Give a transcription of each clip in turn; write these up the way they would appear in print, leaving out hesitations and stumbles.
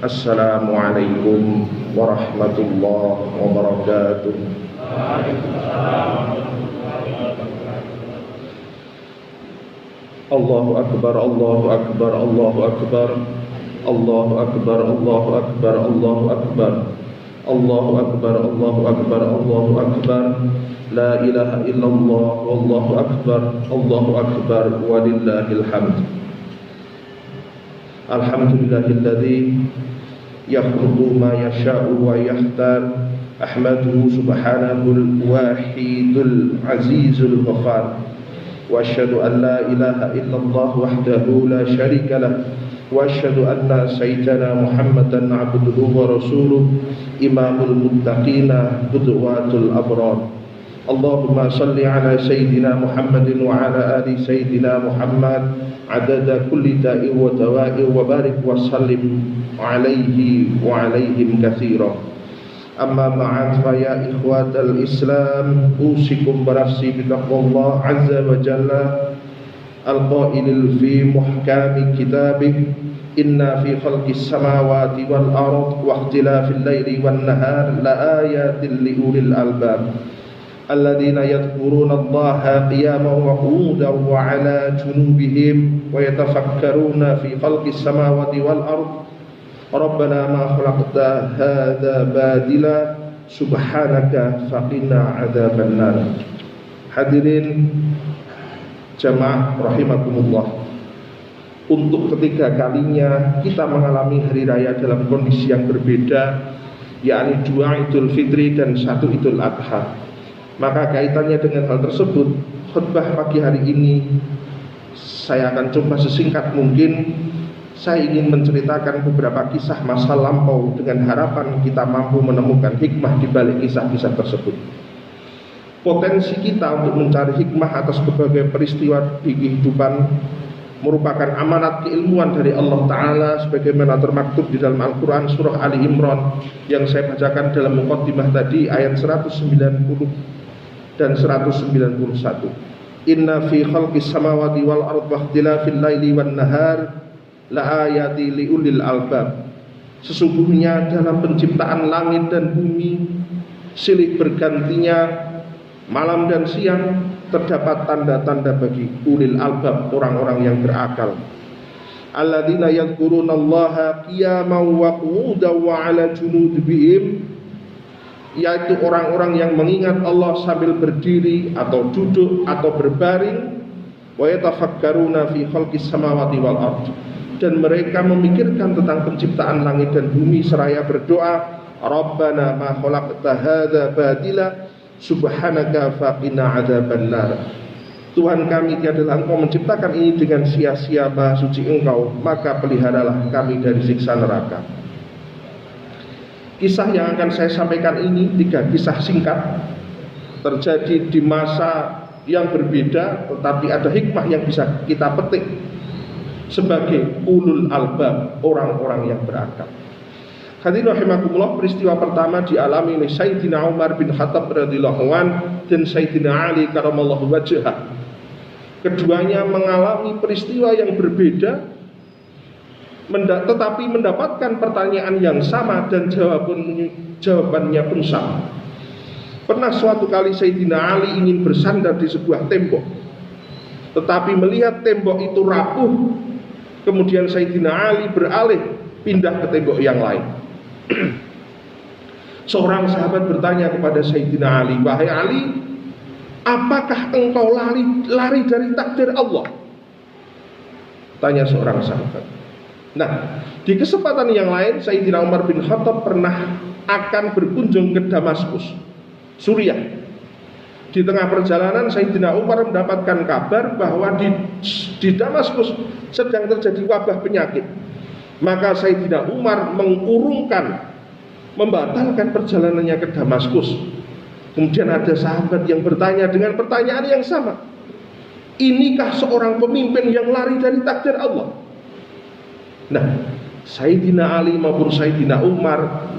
Assalamualaikum warahmatullahi wabarakatuh. Allahu akbar, Allahu akbar, Allahu akbar, Allahu akbar, Allahu akbar, Allahu akbar, Allahu akbar, Allahu akbar, Allahu akbar. La ilaha illallah, wallahu akbar, Allahu akbar, walillahil hamd. Alhamdulillahilladzi yakhluqu ma yasha'u wa yakhtar. Ahmaduhu subhanahul wahidul azizul ghaffar. Wa asyhadu an la ilaha illallah wahdahu la syarika lah. Wa asyhadu anna sayyidana Muhammadan abduhu wa rasuluh, imamul muttaqina qudwatul abrar. Allahumma salli ala sayyidina Muhammadin wa ala ali sayyidina Muhammad adada kulli da'i wa dawa'i wa barik wa sallim alaihi wa alaihim katsira. Amma ba'd, fa ya ikhwatal Islam, usikum binafsi bitaqwallah azza wa jalla al-qailil fi muhkami kitabih, inna fi khalqis samawati wal ard wa ikhtilafil laili wan nahar la ayatin li ulil albab alladzina yadhkuruna Allaha qiyaman wa qu'udan wa 'ala junubihim wa yatafakkaruna fi khalqis samawati wal ard. Rabbana ma khalaqta hadza badila subhanaka faqina adzabannar. Hadirin jamaah rahimakumullah, untuk ketiga kalinya kita mengalami hari raya dalam kondisi yang berbeda, yakni dua Idul Fitri dan satu Idul Adha. Maka kaitannya dengan hal tersebut, khutbah pagi hari ini saya akan coba sesingkat mungkin. Saya ingin menceritakan beberapa kisah masa lampau dengan harapan kita mampu menemukan hikmah di balik kisah-kisah tersebut. Potensi kita untuk mencari hikmah atas berbagai peristiwa di kehidupan merupakan amanat keilmuan dari Allah Ta'ala sebagaimana termaktub di dalam Al-Quran surah Ali Imran yang saya bacakan dalam muqaddimah tadi, ayat 190 dan 191. Inna fi khalqis samawati wal ard wa ikhtilafil laili wan nahar la ayati liulil albab. Sesungguhnya dalam penciptaan langit dan bumi, silih bergantinya malam dan siang, terdapat tanda-tanda bagi ulil albab, orang-orang yang berakal. Alladzina yadhkurunallaha qiyaman wa qu'udan wa 'ala junubihim, yaitu orang-orang yang mengingat Allah sambil berdiri atau duduk atau berbaring. Wa yatafakkaruna fi khalqis samawati wal ard, dan mereka memikirkan tentang penciptaan langit dan bumi seraya berdoa, Rabbana ma khalaqta hadza badila subhanaka faqina adzabannar. Tuhan kami, tiadalah Engkau menciptakan ini dengan sia-sia, Maha suci Engkau, maka peliharalah kami dari siksa neraka. Kisah yang akan saya sampaikan ini tiga kisah singkat, terjadi di masa yang berbeda, tetapi ada hikmah yang bisa kita petik sebagai ulul albab, orang-orang yang berakal. Hadirin rahimakumullah, peristiwa pertama dialami oleh Sayyidina Umar bin Khattab radhiyallahu anhu dan Sayyidina Ali karamallahu wajhah. Keduanya mengalami peristiwa yang berbeda, tetapi mendapatkan pertanyaan yang sama dan jawabannya pun sama. Pernah suatu kali Sayyidina Ali ingin bersandar di sebuah tembok, tetapi melihat tembok itu rapuh, kemudian Sayyidina Ali beralih pindah ke tembok yang lain. Seorang sahabat bertanya kepada Sayyidina Ali, wahai Ali, apakah engkau lari dari takdir Allah? Tanya seorang sahabat. Nah, di kesempatan yang lain Sayyidina Umar bin Khattab pernah akan berkunjung ke Damaskus, Suriah. Di tengah perjalanan Sayyidina Umar mendapatkan kabar bahwa di Damaskus sedang terjadi wabah penyakit. Maka Sayyidina Umar membatalkan perjalanannya ke Damaskus. Kemudian ada sahabat yang bertanya dengan pertanyaan yang sama, inikah seorang pemimpin yang lari dari takdir Allah? Nah, Sayyidina Ali maupun Sayyidina Umar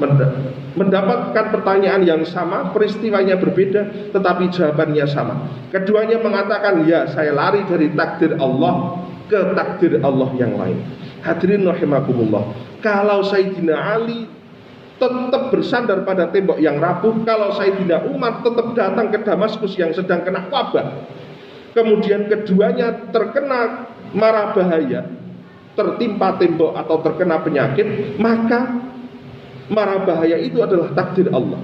mendapatkan pertanyaan yang sama, peristiwanya berbeda, tetapi jawabannya sama. Keduanya mengatakan, ya, saya lari dari takdir Allah, ke takdir Allah yang lain. Hadirin rahimakumullah, kalau Sayyidina Ali tetap bersandar pada tembok yang rapuh, kalau Sayyidina Umar tetap datang ke Damaskus yang sedang kena wabah, kemudian keduanya terkena mara bahaya, tertimpa tembok atau terkena penyakit, maka mara bahaya itu adalah takdir Allah.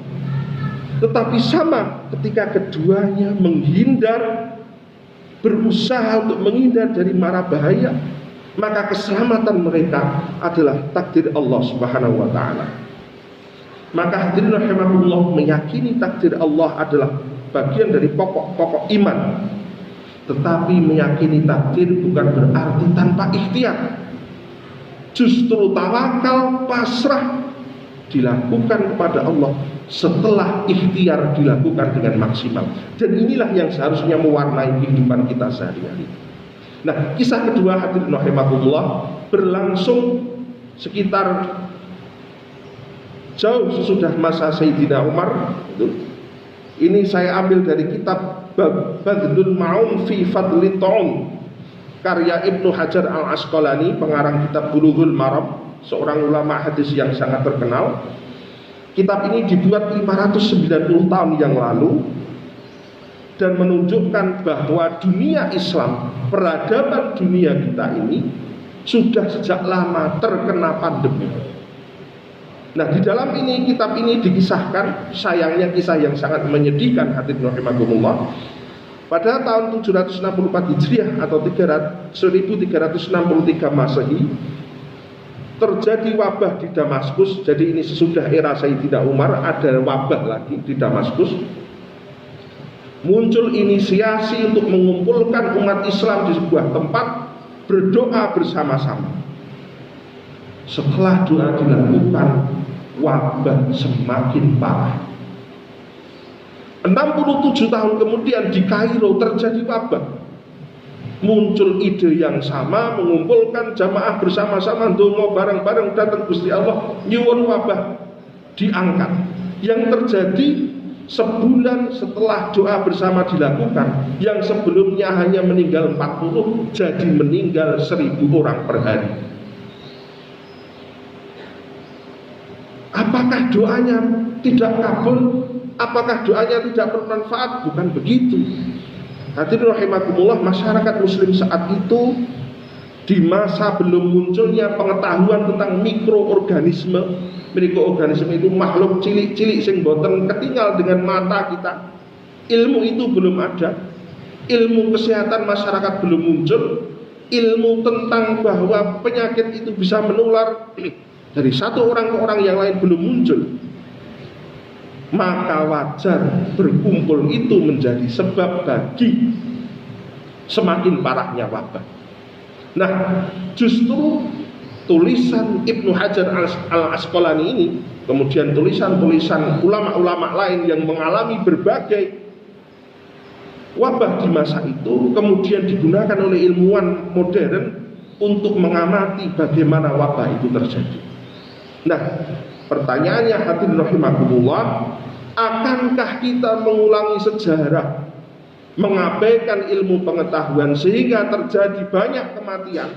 Tetapi sama ketika keduanya menghindar, berusaha untuk menghindar dari mara bahaya, maka keselamatan mereka adalah takdir Allah Subhanahu wa ta'ala. Maka hadirin rahimakumullah, meyakini takdir Allah adalah bagian dari pokok-pokok iman. Tetapi meyakini takdir bukan berarti tanpa ikhtiar. Justru tawakal, pasrah dilakukan kepada Allah setelah ikhtiar dilakukan dengan maksimal. Dan inilah yang seharusnya mewarnai kehidupan kita sehari-hari. Nah, kisah kedua hadirin rahimakumullah berlangsung sekitar jauh sesudah masa Sayyidina Umar. Ini saya ambil dari kitab Badlul Ma'un fi Fadli Ta'um, karya Ibnu Hajar Al-Asqalani, pengarang kitab Bulughul Maram, seorang ulama hadis yang sangat terkenal. Kitab ini dibuat 590 tahun yang lalu dan menunjukkan bahwa dunia Islam, peradaban dunia kita ini sudah sejak lama terkena pandemi. Nah, di dalam ini, kitab ini dikisahkan, sayangnya kisah yang sangat menyedihkan hadirin rahimakumullah. Pada tahun 764 Hijriah atau 1363 Masehi terjadi wabah di Damaskus. Jadi ini sesudah era Sayyidina Umar ada wabah lagi di Damaskus. Muncul inisiasi untuk mengumpulkan umat Islam di sebuah tempat, berdoa bersama-sama. Setelah doa dilakukan, wabah semakin parah. 67 tahun kemudian di Kairo terjadi wabah. Muncul ide yang sama, mengumpulkan jamaah bersama-sama, ndonga bareng-bareng, datang Gusti Allah, nyuwun wabah diangkat. Yang terjadi sebulan setelah doa bersama dilakukan, yang sebelumnya hanya meninggal 40 jadi meninggal 1000 orang per hari. Apakah doanya tidak kabul? Apakah doanya tidak bermanfaat? Bukan begitu. Hadirin rahimakumullah, masyarakat muslim saat itu, di masa belum munculnya pengetahuan tentang mikroorganisme. Mikroorganisme itu makhluk cilik-cilik sing boten ketinggal dengan mata kita. Ilmu itu belum ada. Ilmu kesehatan masyarakat belum muncul. Ilmu tentang bahwa penyakit itu bisa menular dari satu orang ke orang yang lain belum muncul. Maka wajar berkumpul itu menjadi sebab bagi semakin parahnya wabah. Nah, justru tulisan Ibnu Hajar Al-Asqalani ini, kemudian tulisan-tulisan ulama-ulama lain yang mengalami berbagai wabah di masa itu, kemudian digunakan oleh ilmuwan modern untuk mengamati bagaimana wabah itu terjadi. Nah, pertanyaannya hadirin rahimakumullah, akankah kita mengulangi sejarah, mengabaikan ilmu pengetahuan sehingga terjadi banyak kematian,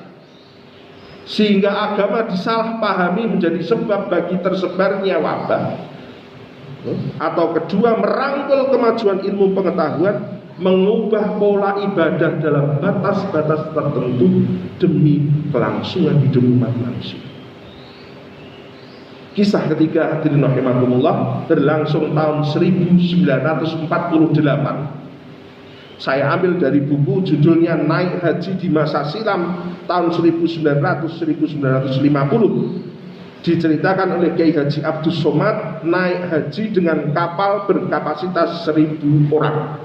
sehingga agama disalahpahami menjadi sebab bagi tersebarnya wabah? Atau kedua, merangkul kemajuan ilmu pengetahuan, mengubah pola ibadah dalam batas-batas tertentu demi kelangsungan hidup umat manusia. Kisah ketiga hadirin rahimakumullah berlangsung tahun 1948. Saya ambil dari buku judulnya Naik Haji di Masa Silam tahun 1950. Diceritakan oleh Kiai Haji Abdus Somad naik haji dengan kapal berkapasitas 1000 orang.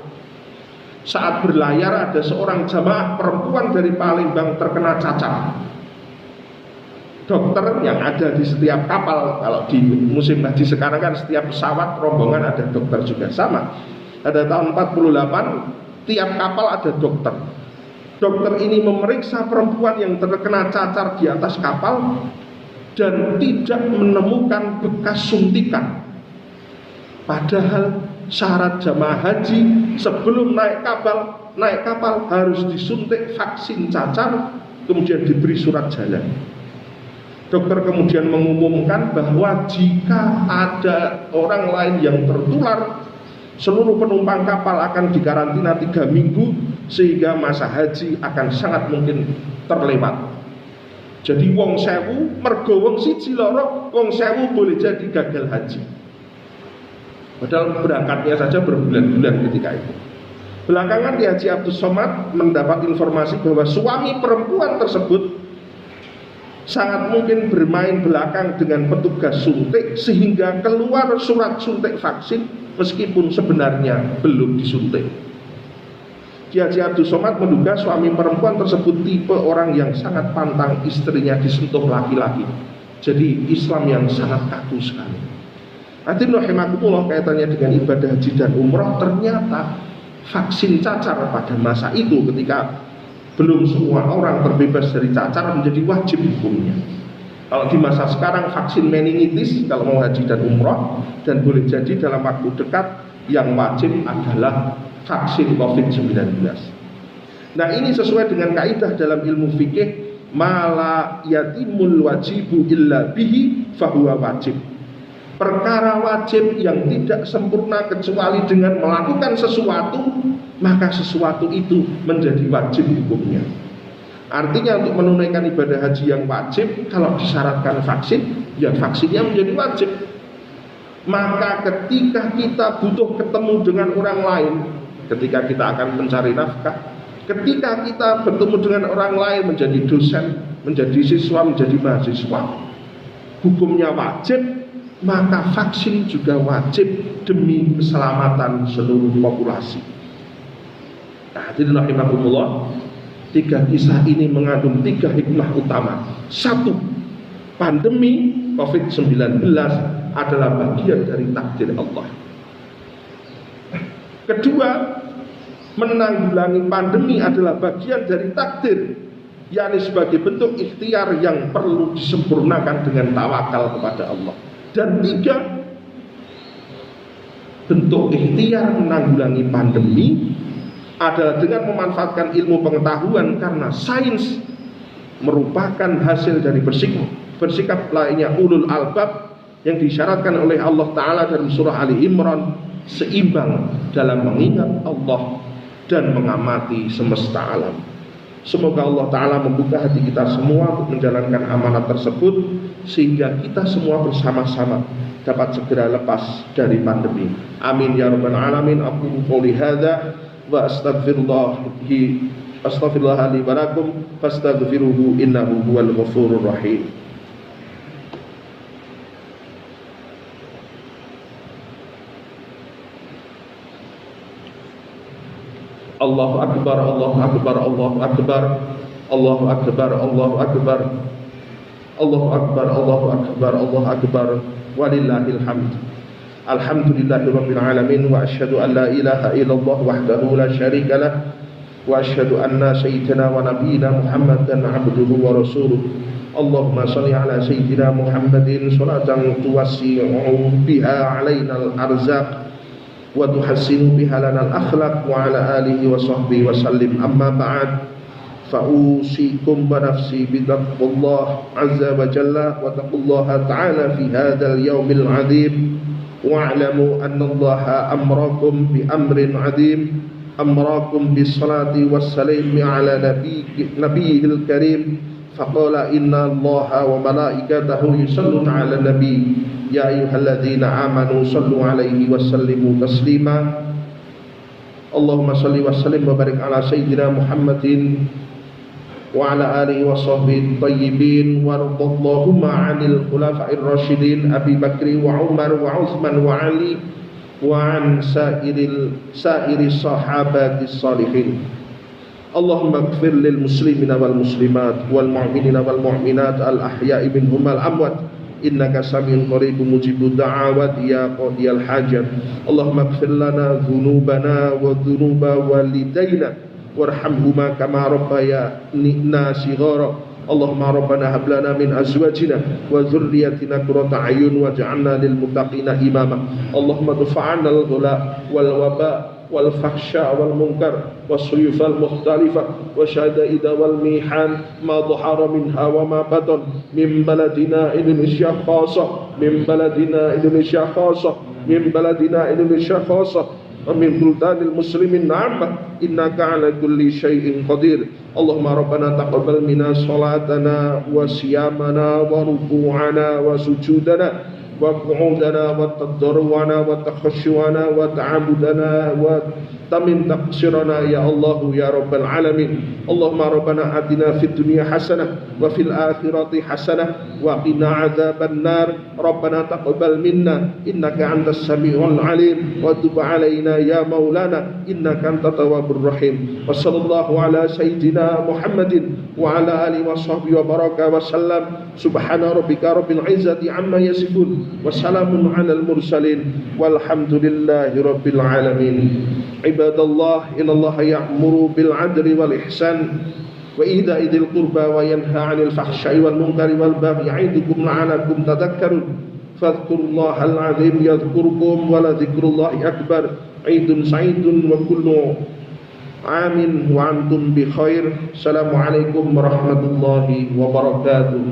Saat berlayar ada seorang jamaah perempuan dari Palembang terkena cacar. Dokter yang ada di setiap kapal, kalau di musim haji sekarang kan setiap pesawat rombongan ada dokter juga, sama. Pada tahun 48 tiap kapal ada dokter. Dokter ini memeriksa perempuan yang terkena cacar di atas kapal dan tidak menemukan bekas suntikan. Padahal syarat jamaah haji sebelum naik kapal harus disuntik vaksin cacar kemudian diberi surat jalan. Dokter kemudian mengumumkan bahwa jika ada orang lain yang tertular, seluruh penumpang kapal akan dikarantina 3 minggu, sehingga masa haji akan sangat mungkin terlewat. Jadi wong sewu mergo wong siji loro, wong sewu boleh jadi gagal haji. Padahal berangkatnya saja berbulan-bulan ketika itu. Belakangan Ki Haji Abdus Somad mendapat informasi bahwa suami perempuan tersebut sangat mungkin bermain belakang dengan petugas suntik sehingga keluar surat suntik vaksin meskipun sebenarnya belum disuntik. Ki Haji Abdus Somad menduga suami perempuan tersebut tipe orang yang sangat pantang istrinya disentuh laki-laki. Jadi Islam yang sangat kaku sekali. Hadirin rahimakumullah, kaitannya dengan ibadah haji dan umrah, ternyata vaksin cacar pada masa itu ketika belum semua orang terbebas dari cacar menjadi wajib hukumnya. Kalau di masa sekarang vaksin meningitis kalau mau haji dan umrah, dan boleh jadi dalam waktu dekat yang wajib adalah vaksin COVID-19. Nah, ini sesuai dengan kaidah dalam ilmu fikih, mala yatimul wajibu illa bihi fahuwa wajib. Perkara wajib yang tidak sempurna kecuali dengan melakukan sesuatu, maka sesuatu itu menjadi wajib hukumnya. Artinya untuk menunaikan ibadah haji yang wajib, kalau disyaratkan vaksin, ya vaksinnya menjadi wajib. Maka ketika kita butuh ketemu dengan orang lain, ketika kita akan mencari nafkah, ketika kita bertemu dengan orang lain, menjadi dosen, menjadi siswa, menjadi mahasiswa, hukumnya wajib, maka vaksin juga wajib demi keselamatan seluruh populasi. Nah, hadirin rahimakumullah, 3 kisah ini mengandung 3 hikmah utama. 1, pandemi COVID-19 adalah bagian dari takdir Allah. Kedua, menanggulangi pandemi adalah bagian dari takdir, yakni sebagai bentuk ikhtiar yang perlu disempurnakan dengan tawakal kepada Allah. Dan 3, bentuk ikhtiar menanggulangi pandemi adalah dengan memanfaatkan ilmu pengetahuan, karena sains merupakan hasil dari bersikap lainnya ulul albab yang disyaratkan oleh Allah Ta'ala dalam surah Ali Imran, seimbang dalam mengingat Allah dan mengamati semesta alam. Semoga Allah Ta'ala membuka hati kita semua untuk menjalankan amanat tersebut, sehingga kita semua bersama-sama dapat segera lepas dari pandemi. Amin ya rabbal alamin. Aku qouli hadza wa astaghfirullah li wa lakum fastaghfiruhu innahu huwal ghafurur rahim. Allahu akbar, Allahu akbar, Allahu akbar, Allahu akbar, Allahu akbar, Allahu akbar, Allahu akbar, Allahu akbar, walillahil hamd. Alhamdulillahirabbil alamin, wa asyhadu an la ilaha illallah wahdahu la syarika lah, wa asyhadu anna sayyidina wa nabiyyina Muhammadan abduhu wa rasuluh. Allahumma shalli ala sayyidina Muhammadin sholatan tuwassi'u biha alaina al-arzaq wa tuhassinu biha lana al-akhlaq, wa ala alihi wa sahbihi wa sallim. Amma ba'd, fa usikum wa nafsi bi taqwallah azza wa jalla wa taqullaha ta'ala fi hadzal yawmil 'adzim, wa a'lamu anna Allaha amrakum bi amrin 'adzim, amrakum bis salati was salam ala nabiyil karim. Faqala inna Allaha wa malaikatahu yusalluna 'alan nabi ya ayyuhalladzina amanu sallu 'alaihi wa sallimu taslima. Allahumma salli wa sallim wa barik ala sayyidina Muhammadin wa ala alihi wa sahbihi thayyibin, wa radallahumma 'anil khulafa'ir rasyidin Abi Bakri wa Umar wa Utsman wa Ali wa an sa'iri sahabatis salihin. Allahumma ighfir lil muslimina wal muslimat wal mu'minina wal mu'minat al ahya'i minhum wal amwat innaka samiun qaribun mujibud da'awat ya qadiyal hajat. Allahumma ighfir lana dhunubana wa dhunuba walidayna warhamhuma kama rabbayana shighara. Allahumma rabbana hab lana min azwajina wa dhurriyyatina qurrata a'yun waj'alna lil muttaqina imama. Allahumma dafa'na al-ghala wal waba والفحشاء والمنكر والسيوف المختلفة وشدائد والميحان ما ظهر منها وما بطن من بلدنا إندونيسيا خاصة من بلدنا إندونيسيا خاصة ومن بلدان المسلمين عامة إنك على كل شيء قدير. اللهم ربنا تقبل منا صلاتنا وصيامنا وركوعنا وسجودنا وقعودنا وتضرعنا وتخشعنا وتعبدنا وتمن تقصيرنا يا الله يا رب العالمين. اللهم ربنا آتنا في الدنيا حسنة وفي الآخرة حسنة وقنا عذاب النار. ربنا تقبل منا إنك أنت السميع العليم وتب علينا يا مولانا إنك أنت التواب الرحيم. وصلى الله على سيدنا محمد وعلى آله وصحبه وبارك وسلم. سبحان ربك رب العزة عما يصفون وسلام على المرسلين والحمد لله رب العالمين. عباد الله إن الله يأمر بالعدل والإحسان وإيتاء ذي القربى وينهى عن الفحشاء والمنكر والبغي يعظكم لعلكم تذكرون فاذكروا الله العظيم يذكركم ولذكر الله أكبر. عيد سعيد وكل عام وأنتم بخير. السلام عليكم ورحمة الله وبركاته.